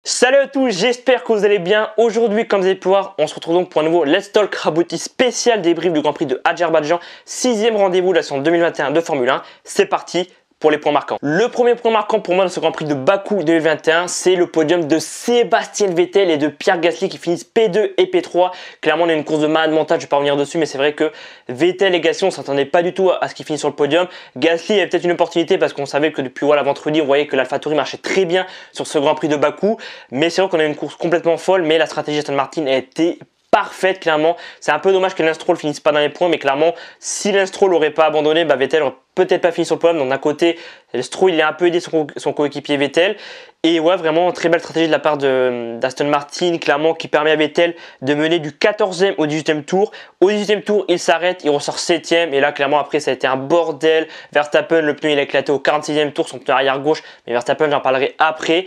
Salut à tous, j'espère que vous allez bien. Aujourd'hui, comme vous avez pu voir, on se retrouve donc pour un nouveau Let's Talk Rabouti spécial débrief du Grand Prix de Azerbaïdjan, 6e rendez-vous de la saison 2021 de Formule 1. C'est parti pour les points marquants. Le premier point marquant pour moi dans ce Grand Prix de Bakou 2021, c'est le podium de Sébastien Vettel et de Pierre Gasly qui finissent P2 et P3. Clairement, on a une course de malade mentale, je ne vais pas revenir dessus, mais c'est vrai que Vettel et Gasly, on s'attendait pas du tout à ce qu'ils finissent sur le podium. Gasly avait peut-être une opportunité parce qu'on savait que depuis vendredi, on voyait que l'AlphaTauri marchait très bien sur ce Grand Prix de Bakou. Mais c'est vrai qu'on a une course complètement folle, mais la stratégie Aston Martin a été parfaite clairement. C'est un peu dommage que Lance Stroll finisse pas dans les points, mais clairement, si Lance Stroll n'aurait pas abandonné, Vettel aurait peut-être pas fini sur le podium. Donc d'un côté, Stroll il a un peu aidé son coéquipier Vettel. Et ouais, vraiment très belle stratégie de la part d'Aston Martin, clairement, qui permet à Vettel de mener du 14e au 18e tour. Au 18e tour, il s'arrête, il ressort 7e. Et là, clairement, après, ça a été un bordel. Verstappen, le pneu, il a éclaté au 46e tour, son pneu arrière gauche. Mais Verstappen, j'en parlerai après.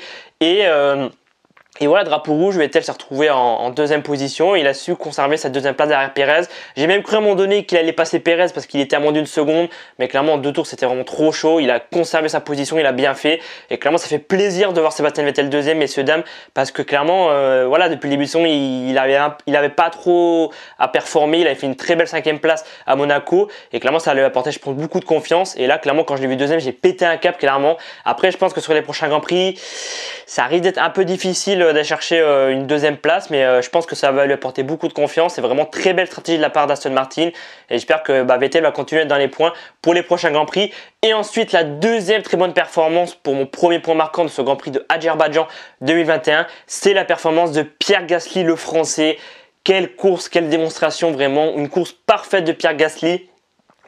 Et voilà, drapeau rouge, Vettel s'est retrouvé en deuxième position. Il a su conserver sa deuxième place derrière Pérez. J'ai même cru à un moment donné qu'il allait passer Pérez parce qu'il était à moins d'une seconde. Mais clairement, en deux tours, c'était vraiment trop chaud. Il a conservé sa position, il a bien fait. Et clairement, ça fait plaisir de voir Sébastien Vettel deuxième, messieurs, dames. Parce que clairement, voilà, depuis le début de saison, il avait pas trop à performer. Il avait fait une très belle cinquième place à Monaco. Et clairement, ça lui a apporté, je pense, beaucoup de confiance. Et là, clairement, quand je l'ai vu deuxième, j'ai pété un cap, clairement. Après, je pense que sur les prochains Grands Prix, ça risque d'être un peu difficile d'aller chercher une deuxième place, mais je pense que ça va lui apporter beaucoup de confiance. C'est vraiment très belle stratégie de la part d'Aston Martin et j'espère que Vettel va continuer dans les points pour les prochains Grands Prix. Et ensuite, la deuxième très bonne performance pour mon premier point marquant de ce Grand Prix de Azerbaïdjan 2021, c'est la performance de Pierre Gasly, le Français. Quelle course, quelle démonstration, vraiment une course parfaite de Pierre Gasly.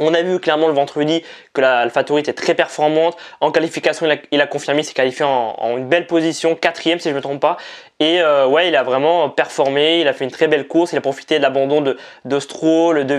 On a vu clairement le vendredi que l'AlphaTauri était très performante. En qualification, il a confirmé, il s'est qualifié en une belle position, 4e si je ne me trompe pas. Et ouais, il a vraiment performé, il a fait une très belle course, il a profité de l'abandon de Stroll, de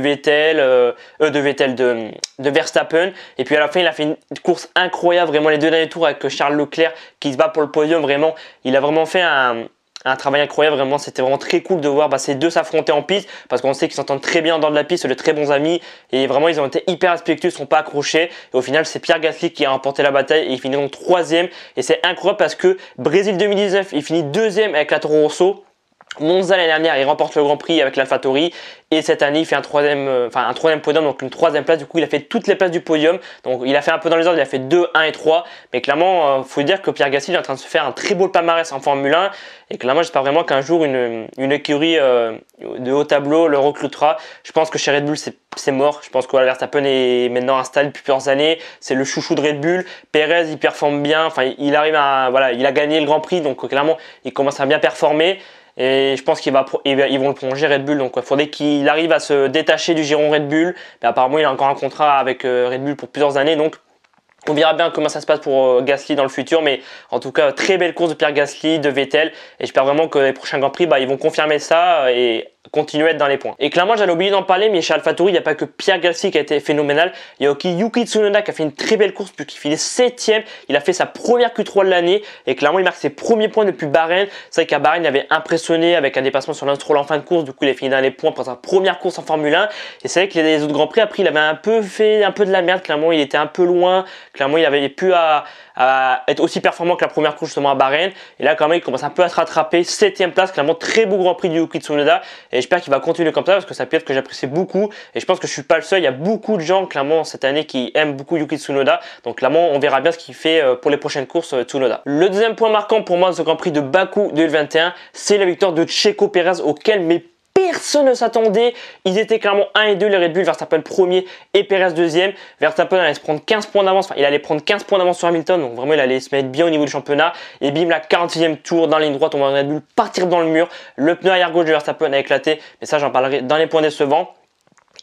Verstappen. Et puis à la fin, il a fait une course incroyable, vraiment les deux derniers tours avec Charles Leclerc qui se bat pour le podium. Vraiment, il a vraiment fait un travail incroyable, vraiment c'était vraiment très cool de voir ces deux s'affronter en piste parce qu'on sait qu'ils s'entendent très bien en dehors de la piste, de très bons amis et vraiment ils ont été hyper respectueux, ils ne sont pas accrochés et au final c'est Pierre Gasly qui a remporté la bataille et il finit donc 3e et c'est incroyable parce que Brésil 2019 il finit 2e avec la Toro Rosso. Monza l'année dernière, il remporte le Grand Prix avec l'AlphaTauri et cette année il fait un troisième podium, donc une 3e place. Du coup, il a fait toutes les places du podium. Donc, il a fait un peu dans les ordres, il a fait 2, 1 et 3. Mais clairement, faut dire que Pierre Gasly est en train de se faire un très beau palmarès en Formule 1 et clairement, j'espère vraiment qu'un jour une écurie de haut tableau le recrutera. Je pense que chez Red Bull, c'est mort. Je pense que Verstappen est maintenant installé depuis plusieurs années. C'est le chouchou de Red Bull. Perez, il performe bien. Enfin, il arrive il a gagné le Grand Prix, donc clairement, il commence à bien performer. Et je pense qu'ils vont le prolonger Red Bull. Donc il faudrait qu'il arrive à se détacher du giron Red Bull. Mais apparemment, il a encore un contrat avec Red Bull pour plusieurs années. Donc on verra bien comment ça se passe pour Gasly dans le futur. Mais en tout cas, très belle course de Pierre Gasly, de Vettel. Et j'espère vraiment que les prochains Grands Prix, ils vont confirmer ça et continuer à être dans les points. Et clairement, j'allais oublier d'en parler, mais chez AlphaTauri, il n'y a pas que Pierre Gasly qui a été phénoménal. Il y a aussi Yuki Tsunoda qui a fait une très belle course puisqu'il finit 7e. Il a fait sa première Q3 de l'année et clairement, il marque ses premiers points depuis Bahreïn. C'est vrai qu'à Bahreïn, il avait impressionné avec un dépassement sur Lance Stroll en fin de course. Du coup, il a fini dans les points pour sa première course en Formule 1. Et c'est vrai que les autres Grands Prix, après, il avait un peu fait un peu de la merde. Clairement, il était un peu loin. Clairement, il avait pu à être aussi performant que la première course justement à Bahreïn. Et là, quand même, il commence un peu à se rattraper. 7e place, clairement, très beau Grand Prix du Yuki Tsunoda. Et j'espère qu'il va continuer comme ça parce que c'est un pilote que j'apprécie beaucoup. Et je pense que je suis pas le seul. Il y a beaucoup de gens, clairement, cette année qui aiment beaucoup Yuki Tsunoda. Donc, clairement, on verra bien ce qu'il fait pour les prochaines courses Tsunoda. Le deuxième point marquant pour moi de ce Grand Prix de Bakou 2021, c'est la victoire de Checo Pérez auquel personne ne s'attendait. Ils étaient clairement 1 et 2, les Red Bull, Verstappen 1er et Perez 2e. Verstappen allait se prendre 15 points d'avance, il allait prendre 15 points d'avance sur Hamilton, donc vraiment il allait se mettre bien au niveau du championnat. Et bim, la 46e tour dans la ligne droite, on voit Red Bull partir dans le mur. Le pneu arrière gauche de Verstappen a éclaté, mais ça j'en parlerai dans les points décevants.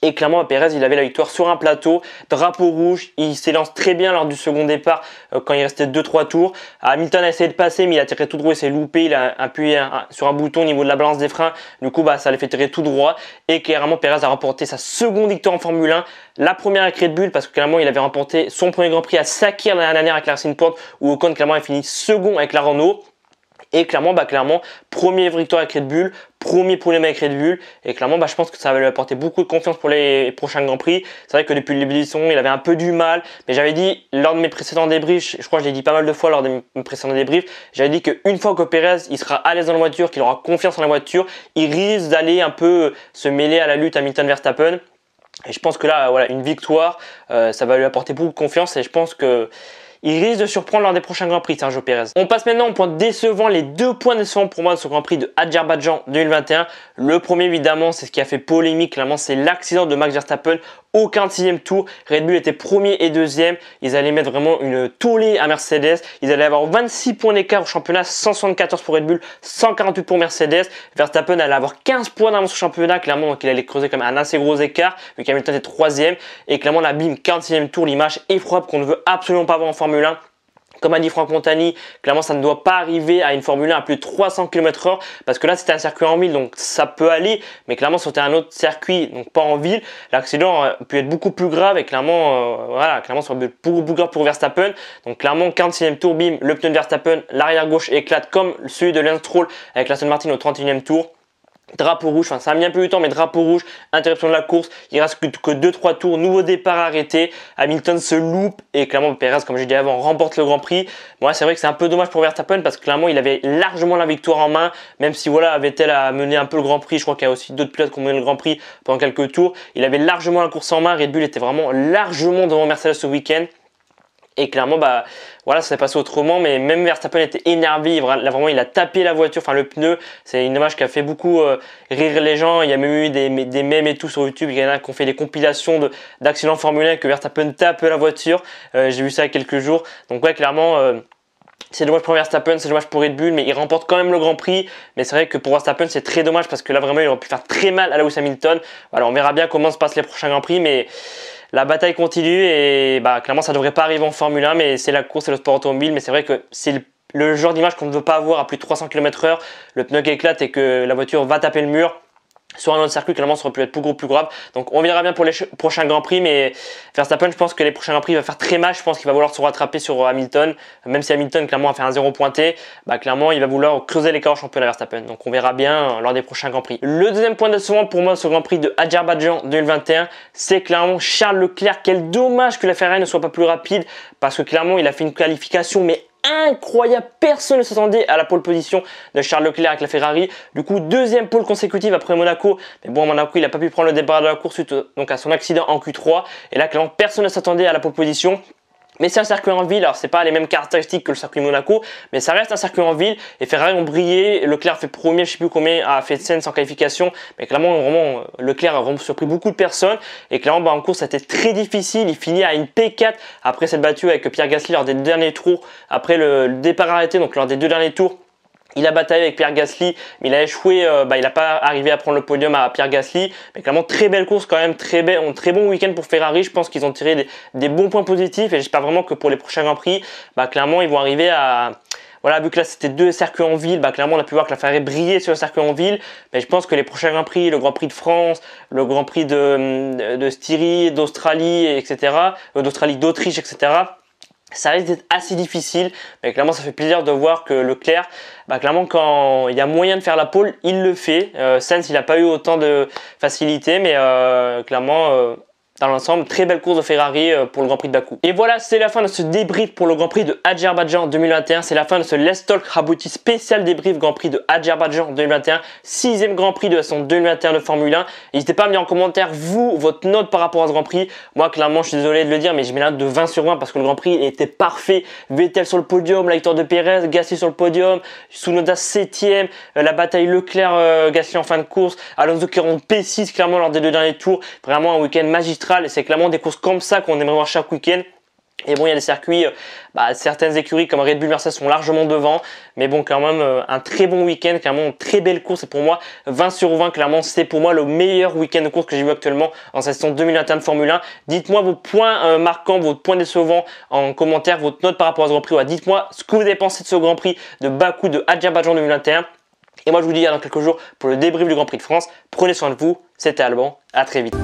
Et clairement, Pérez, il avait la victoire sur un plateau, drapeau rouge, il s'élance très bien lors du second départ quand il restait 2-3 tours. Hamilton a essayé de passer, mais il a tiré tout droit, il s'est loupé, il a appuyé sur un bouton au niveau de la balance des freins. Du coup, ça l'a fait tirer tout droit. Et clairement, Pérez a remporté sa seconde victoire en Formule 1. La première avec Red Bull, parce que clairement, il avait remporté son premier Grand Prix à Sakir l'année dernière avec la Racing Point, où Ocon clairement a fini second avec la Renault. Et clairement, première victoire avec Red Bull, premier podium avec Red Bull, et clairement je pense que ça va lui apporter beaucoup de confiance pour les prochains Grands Prix. C'est vrai que depuis le début de saison il avait un peu du mal, mais j'avais dit lors de mes précédents débriefs, je crois que je l'ai dit pas mal de fois lors de mes précédents débriefs, j'avais dit qu'une fois que Perez il sera à l'aise dans la voiture, qu'il aura confiance en la voiture, il risque d'aller un peu se mêler à la lutte Hamilton-Verstappen. Et je pense que là, voilà, une victoire, ça va lui apporter beaucoup de confiance, et je pense que il risque de surprendre lors des prochains Grands Prix, Sergio Perez. On passe maintenant au point décevant, les 2 points décevants pour moi de ce Grand Prix de Azerbaïdjan 2021. Le premier évidemment, c'est ce qui a fait polémique, clairement c'est l'accident de Max Verstappen au 15e tour. Red Bull était premier et deuxième, ils allaient mettre vraiment une tollée à Mercedes. Ils allaient avoir 26 points d'écart au championnat, 174 pour Red Bull, 148 pour Mercedes. Verstappen allait avoir 15 points d'avance au championnat, clairement, donc il allait creuser comme un assez gros écart, vu qu'Hamilton était 3e. Et clairement, la bim, 15e tour, l'image effroyable qu'on ne veut absolument pas voir en Formule 1. Comme a dit Franck Montagny, clairement ça ne doit pas arriver à une Formule 1 à plus de 300 km/h, parce que là c'était un circuit en ville, donc ça peut aller, mais clairement c'était un autre circuit, donc pas en ville, l'accident peut être beaucoup plus grave, et clairement voilà, clairement ça peut être beaucoup plus grave pour Verstappen. Donc clairement 46e tour, bim, le pneu de Verstappen, l'arrière gauche éclate comme celui de Lance Stroll avec l'Aston Martin au 31e tour. Drapeau rouge, enfin ça a mis un peu de temps, mais drapeau rouge, interruption de la course, il reste que 2-3 tours, nouveau départ arrêté, Hamilton se loupe et clairement Perez, comme j'ai dit avant, remporte le Grand Prix. Bon, c'est vrai que c'est un peu dommage pour Verstappen parce que clairement il avait largement la victoire en main, même si voilà, Vettel a mené un peu le Grand Prix, je crois qu'il y a aussi d'autres pilotes qui ont mené le Grand Prix pendant quelques tours, il avait largement la course en main, Red Bull était vraiment largement devant Mercedes ce week-end. Et clairement, voilà, ça s'est passé autrement, mais même Verstappen était énervé, là vraiment il a tapé la voiture, enfin le pneu, c'est une image qui a fait beaucoup rire les gens. Il y a même eu des mèmes et tout sur YouTube, il y en a qui ont fait des compilations d'accidents Formule 1 que Verstappen tape la voiture, j'ai vu ça il y a quelques jours, donc ouais, clairement c'est dommage pour Verstappen, c'est dommage pour Red Bull, mais il remporte quand même le Grand Prix. Mais c'est vrai que pour Verstappen c'est très dommage parce que là vraiment il aurait pu faire très mal à Lewis Hamilton. Voilà, on verra bien comment se passent les prochains Grands Prix, mais la bataille continue et clairement ça devrait pas arriver en Formule 1, mais c'est la course, c'est le sport automobile. Mais c'est vrai que c'est le genre d'image qu'on ne veut pas avoir à plus de 300 km/h, le pneu qui éclate et que la voiture va taper le mur. Sur un autre circuit, clairement, ça aurait pu être beaucoup plus grave. Donc, on verra bien pour les prochains Grands Prix. Mais Verstappen, je pense que les prochains Grands Prix, il va faire très mal. Je pense qu'il va vouloir se rattraper sur Hamilton. Même si Hamilton, clairement, a fait un 0 pointé, clairement, il va vouloir creuser l'écart au championnat Verstappen. Donc, on verra bien lors des prochains Grands Prix. Le deuxième point décevant pour moi, ce Grand Prix de Azerbaïdjan 2021, c'est clairement Charles Leclerc. Quel dommage que la Ferrari ne soit pas plus rapide. Parce que clairement, il a fait une qualification, mais incroyable, personne ne s'attendait à la pole position de Charles Leclerc avec la Ferrari. Du coup, deuxième pole consécutive après Monaco, mais bon, à Monaco il n'a pas pu prendre le départ de la course suite donc à son accident en Q3, et là clairement personne ne s'attendait à la pole position. Mais c'est un circuit en ville, alors c'est pas les mêmes caractéristiques que le circuit Monaco, mais ça reste un circuit en ville, et Ferrari ont brillé, Leclerc fait premier, je sais plus combien, a fait scène sans qualification, mais clairement, vraiment, Leclerc a vraiment surpris beaucoup de personnes, et clairement, en course, c'était très difficile, il finit à une P4 après cette battue avec Pierre Gasly lors des deux derniers tours, après le départ arrêté, donc lors des 2 derniers tours. Il a bataillé avec Pierre Gasly, mais il a échoué, il n'a pas arrivé à prendre le podium à Pierre Gasly. Mais clairement, très belle course quand même, très bon week-end pour Ferrari. Je pense qu'ils ont tiré des bons points positifs et j'espère vraiment que pour les prochains Grands Prix, clairement, ils vont arriver à... Voilà, vu que là c'était 2 circuits en ville, clairement on a pu voir que la Ferrari brillait sur le circuit en ville. Mais je pense que les prochains Grands Prix, le Grand Prix de France, le Grand Prix de Styrie, d'Australie, etc., d'Autriche, etc., ça risque d'être assez difficile, mais clairement ça fait plaisir de voir que Leclerc, clairement quand il y a moyen de faire la pole, il le fait. Sainz il n'a pas eu autant de facilité, mais clairement dans l'ensemble, très belle course de Ferrari pour le Grand Prix de Bakou. Et voilà, c'est la fin de ce débrief pour le Grand Prix de Azerbaïdjan 2021. C'est la fin de ce Let's Talk Rabouti spécial débrief Grand Prix de Azerbaïdjan 2021. 6e Grand Prix de la saison 2021 de Formule 1. N'hésitez pas à me dire en commentaire, vous, votre note par rapport à ce Grand Prix. Moi, clairement, je suis désolé de le dire, mais je mets la note de 20 sur 20 parce que le Grand Prix était parfait. Vettel sur le podium, la victoire de Perez, Gasly sur le podium, Tsunoda 7e, la bataille Leclerc-Gasly en fin de course, Alonso qui rentre P6 clairement lors des 2 derniers tours. Vraiment un week-end magistral. Et c'est clairement des courses comme ça qu'on aimerait voir chaque week-end. Et bon, il y a des circuits, certaines écuries comme Red Bull, Mercedes sont largement devant. Mais bon, quand même, un très bon week-end, clairement, une très belle course. Et pour moi, 20 sur 20, clairement, c'est pour moi le meilleur week-end de course que j'ai vu actuellement en cette saison 2021 de Formule 1. Dites-moi vos points marquants, vos points décevants en commentaire, votre note par rapport à ce Grand Prix. Dites-moi ce que vous avez pensé de ce Grand Prix de Bakou de Azerbaïdjan 2021. Et moi, je vous dis à dans quelques jours pour le débrief du Grand Prix de France. Prenez soin de vous. C'était Alban. À très vite.